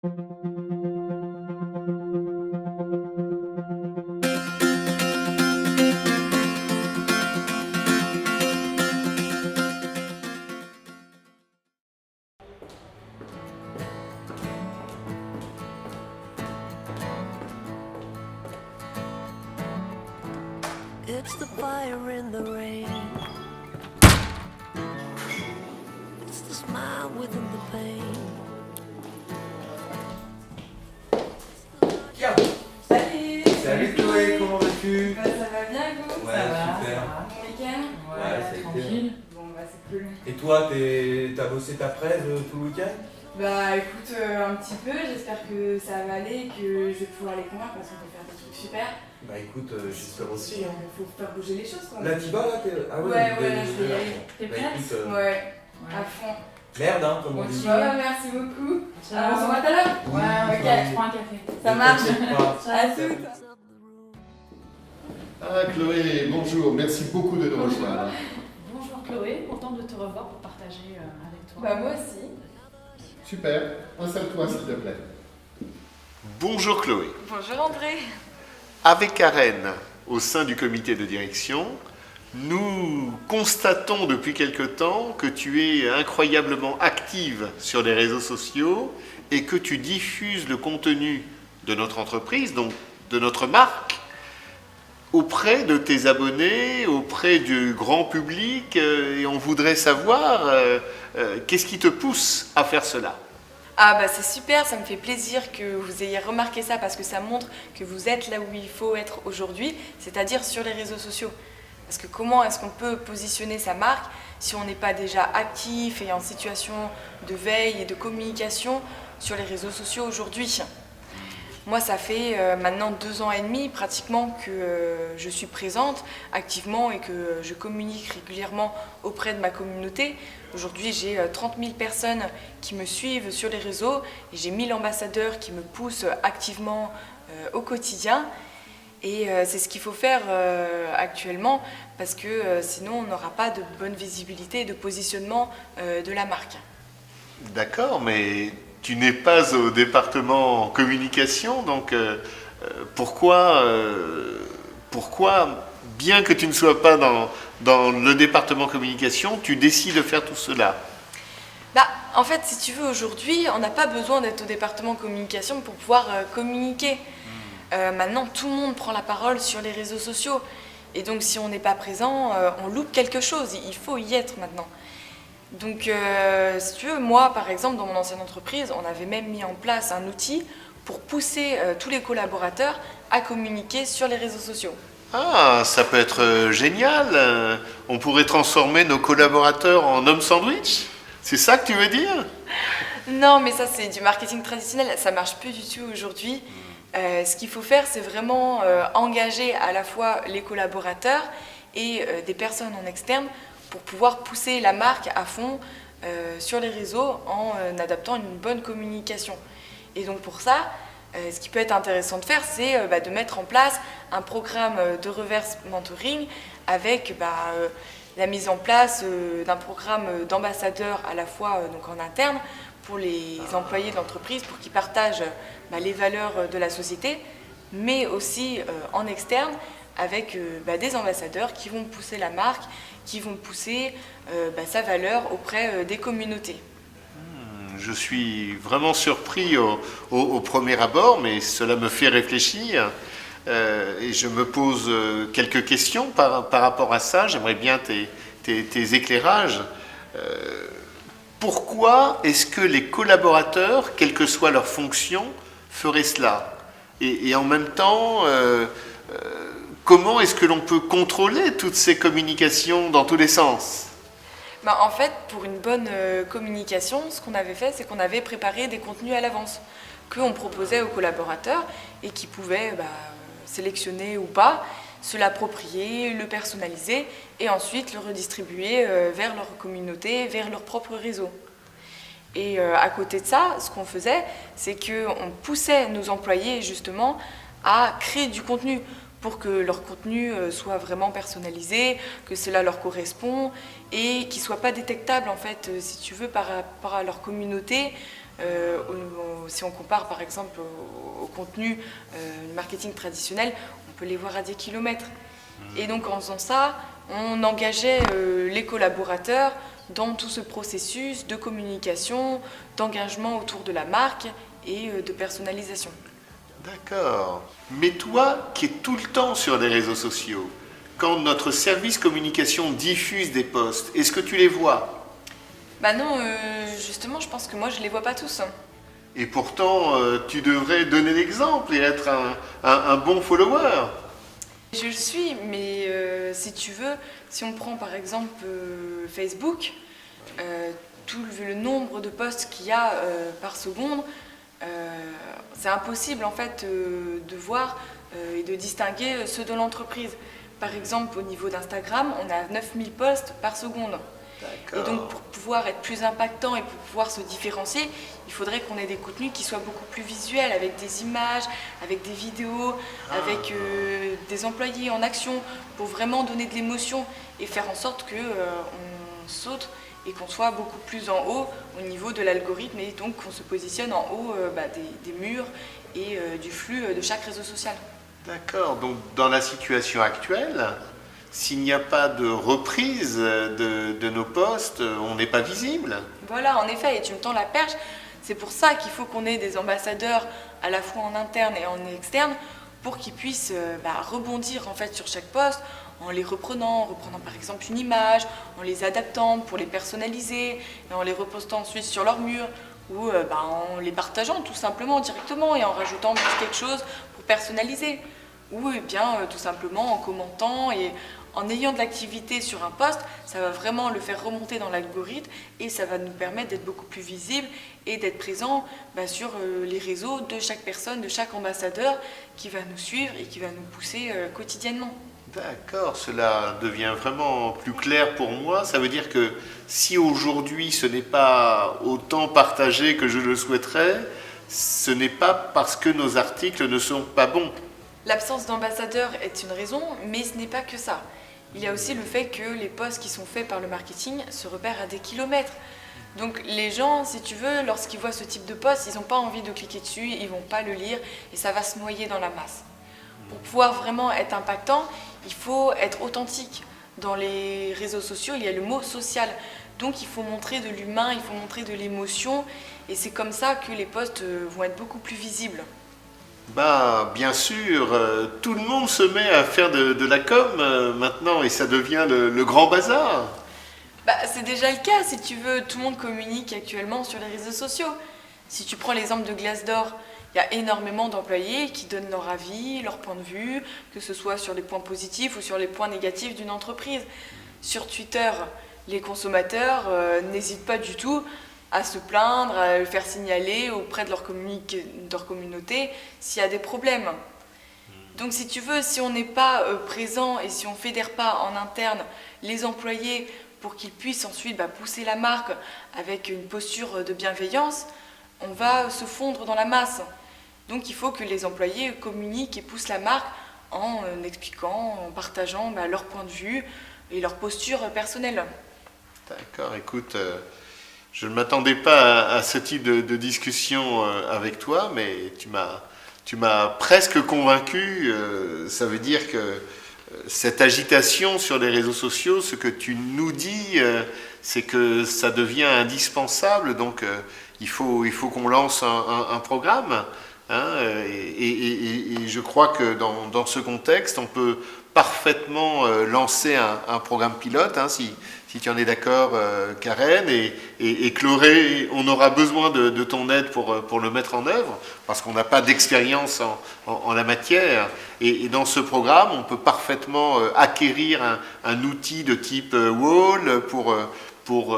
It's the fire in the rain. It's the smile within the pain. Tiens. Salut. Salut Chloé, comment vas-tu? Bah, ça va bien, vous? Ouais, Ça va, super. ça va. Bon week-end? Ouais, ça a été. Tranquille. Bon, bah, c'est cool. Et toi, t'as bossé ta presse tout le week-end? Bah, écoute, un petit peu. J'espère que ça va aller et que je vais pouvoir les convaincre parce qu'on peut faire des trucs super. Bah écoute, j'espère aussi. Hein. Faut faire bouger les choses, quoi. Là, t'y vas là? Ah Ouais, là, je vais y aller. T'es Bah, prête? écoute, Ouais, à fond. merde, hein, comme on dit. Ouais, merci beaucoup. Alors, on se voit tout à l'heure? Ouais, ok. Je prends un café. Ça marche. À toutes. Ah Chloé, bonjour, merci beaucoup de nous rejoindre. Bonjour Chloé, contente de te revoir pour partager avec toi. Bah, moi aussi. Super, installe-toi s'il te plaît. Bonjour Chloé. Bonjour André. Avec Karen, au sein du comité de direction, nous constatons depuis quelque temps que tu es incroyablement active sur les réseaux sociaux et que tu diffuses le contenu de notre entreprise, donc de notre marque, auprès de tes abonnés, auprès du grand public, et on voudrait savoir qu'est-ce qui te pousse à faire cela. Ah bah c'est super, ça me fait plaisir que vous ayez remarqué ça parce que ça montre que vous êtes là où il faut être aujourd'hui, c'est-à-dire sur les réseaux sociaux. Parce que comment est-ce qu'on peut positionner sa marque si on n'est pas déjà actif et en situation de veille et de communication sur les réseaux sociaux aujourd'hui? Moi, ça fait maintenant 2 ans et demi pratiquement que je suis présente activement et que je communique régulièrement auprès de ma communauté. Aujourd'hui, j'ai 30 000 personnes qui me suivent sur les réseaux et j'ai 1000 ambassadeurs qui me poussent activement au quotidien. Et c'est ce qu'il faut faire actuellement parce que sinon on n'aura pas de bonne visibilité et de positionnement de la marque. D'accord, mais tu n'es pas au département communication, donc pourquoi, bien que tu ne sois pas dans le département communication, tu décides de faire tout cela? Bah, en fait, si tu veux, aujourd'hui, on n'a pas besoin d'être au département communication pour pouvoir communiquer. Maintenant, tout le monde prend la parole sur les réseaux sociaux. Et donc, si on n'est pas présent, on loupe quelque chose. Il faut y être maintenant. Donc, si tu veux, moi, par exemple, dans mon ancienne entreprise, on avait même mis en place un outil pour pousser tous les collaborateurs à communiquer sur les réseaux sociaux. Ah, ça peut être génial. On pourrait transformer nos collaborateurs en hommes sandwich? C'est ça que tu veux dire? Non, mais ça, c'est du marketing traditionnel. Ça marche plus du tout aujourd'hui. Ce qu'il faut faire, c'est vraiment engager à la fois les collaborateurs et des personnes en externe pour pouvoir pousser la marque à fond sur les réseaux en adaptant une bonne communication. Et donc pour ça, ce qui peut être intéressant de faire, c'est de mettre en place un programme de reverse mentoring avec la mise en place d'un programme d'ambassadeurs à la fois donc en interne pour les employés de l'entreprise pour qu'ils partagent les valeurs de la société, mais aussi en externe avec des ambassadeurs qui vont pousser la marque, qui vont pousser sa valeur auprès des communautés. Je suis vraiment surpris au premier abord, mais cela me fait réfléchir et je me pose quelques questions par rapport à ça. J'aimerais bien tes éclairages. Pourquoi est-ce que les collaborateurs, quelle que soit leur fonction, feraient cela? Et en même temps, comment est-ce que l'on peut contrôler toutes ces communications dans tous les sens? En fait, pour une bonne communication, ce qu'on avait fait, c'est qu'on avait préparé des contenus à l'avance qu'on proposait aux collaborateurs et qui pouvaient sélectionner ou pas, se l'approprier, le personnaliser et ensuite le redistribuer vers leur communauté, vers leur propre réseau. Et à côté de ça, ce qu'on faisait, c'est qu'on poussait nos employés justement à créer du contenu pour que leur contenu soit vraiment personnalisé, que cela leur correspond et qu'ils ne soient pas détectables en fait, si tu veux, par rapport à leur communauté. Si on compare par exemple au contenu du marketing traditionnel, on peut les voir à des kilomètres. Et donc en faisant ça, on engageait les collaborateurs dans tout ce processus de communication, d'engagement autour de la marque et de personnalisation. D'accord. Mais toi, qui es tout le temps sur les réseaux sociaux, quand notre service communication diffuse des posts, est-ce que tu les vois? Bah non, justement, je pense que moi, je les vois pas tous. Et pourtant, tu devrais donner l'exemple et être un bon follower. Je le suis, mais si tu veux, si on prend par exemple Facebook, tout le nombre de posts qu'il y a par seconde, c'est impossible en fait de voir et de distinguer ceux de l'entreprise. Par exemple, au niveau d'Instagram, on a 9000 posts par seconde. Et donc pour pouvoir être plus impactant et pour pouvoir se différencier, il faudrait qu'on ait des contenus qui soient beaucoup plus visuels, avec des images, avec des vidéos, avec des employés en action, pour vraiment donner de l'émotion et faire en sorte qu'on saute et qu'on soit beaucoup plus en haut au niveau de l'algorithme et donc qu'on se positionne en haut des murs et du flux de chaque réseau social. D'accord, donc dans la situation actuelle, s'il n'y a pas de reprise de nos posts, on n'est pas visible. Voilà, en effet, et tu me tends la perche. C'est pour ça qu'il faut qu'on ait des ambassadeurs à la fois en interne et en externe pour qu'ils puissent rebondir en fait sur chaque post en les reprenant par exemple une image, en les adaptant pour les personnaliser et en les repostant ensuite sur leur mur ou en les partageant tout simplement directement et en rajoutant quelque chose pour personnaliser ou bien tout simplement en commentant et en ayant de l'activité sur un post, ça va vraiment le faire remonter dans l'algorithme et ça va nous permettre d'être beaucoup plus visible et d'être présent sur les réseaux de chaque personne, de chaque ambassadeur qui va nous suivre et qui va nous pousser quotidiennement. D'accord, cela devient vraiment plus clair pour moi. Ça veut dire que si aujourd'hui ce n'est pas autant partagé que je le souhaiterais, ce n'est pas parce que nos articles ne sont pas bons. L'absence d'ambassadeurs est une raison, mais ce n'est pas que ça. Il y a aussi le fait que les posts qui sont faits par le marketing se repèrent à des kilomètres. Donc les gens, si tu veux, lorsqu'ils voient ce type de post, ils n'ont pas envie de cliquer dessus, ils ne vont pas le lire et ça va se noyer dans la masse. Pour pouvoir vraiment être impactant, il faut être authentique. Dans les réseaux sociaux, il y a le mot social. Donc il faut montrer de l'humain, il faut montrer de l'émotion et c'est comme ça que les posts vont être beaucoup plus visibles. Bien sûr, tout le monde se met à faire de la com maintenant et ça devient le grand bazar. C'est déjà le cas, si tu veux, tout le monde communique actuellement sur les réseaux sociaux. Si tu prends l'exemple de Glassdoor, il y a énormément d'employés qui donnent leur avis, leur point de vue, que ce soit sur les points positifs ou sur les points négatifs d'une entreprise. Sur Twitter, les consommateurs n'hésitent pas du tout à se plaindre, à le faire signaler auprès de leur communauté s'il y a des problèmes. Donc si tu veux, si on n'est pas présent et si on ne fédère pas en interne les employés pour qu'ils puissent ensuite pousser la marque avec une posture de bienveillance, on va se fondre dans la masse. Donc il faut que les employés communiquent et poussent la marque en expliquant, en partageant leur point de vue et leur posture personnelle. D'accord, écoute, je ne m'attendais pas à ce type de discussion avec toi, mais tu m'as presque convaincu. Ça veut dire que cette agitation sur les réseaux sociaux, ce que tu nous dis, c'est que ça devient indispensable. Donc il faut qu'on lance un programme. Et je crois que dans ce contexte, on peut parfaitement lancer un programme pilote, si tu en es d'accord, Karen, et Chloé, on aura besoin de ton aide pour le mettre en œuvre, parce qu'on n'a pas d'expérience en la matière. Et dans ce programme, on peut parfaitement acquérir un outil de type Wall pour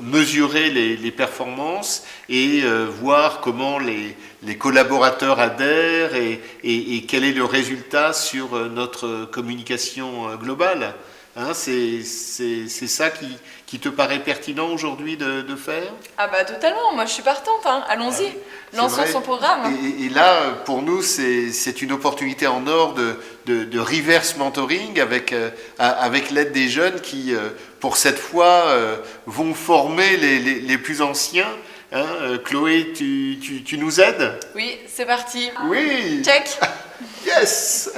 mesurer les performances et voir comment les collaborateurs adhèrent et quel est le résultat sur notre communication globale. Hein, c'est ça qui te paraît pertinent aujourd'hui de faire? Ah bah totalement, moi je suis partante, hein. Allons-y, C'est lançons vrai. son programme. Et là, pour nous, c'est une opportunité en or de reverse mentoring avec l'aide des jeunes qui, pour cette fois, vont former les plus anciens. Hein, Chloé, tu nous aides? Oui, c'est parti. Oui. Check. Yes.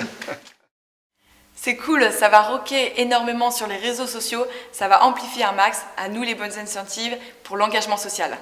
C'est cool, ça va rocker énormément sur les réseaux sociaux, ça va amplifier un max, à nous les bonnes incentives pour l'engagement social.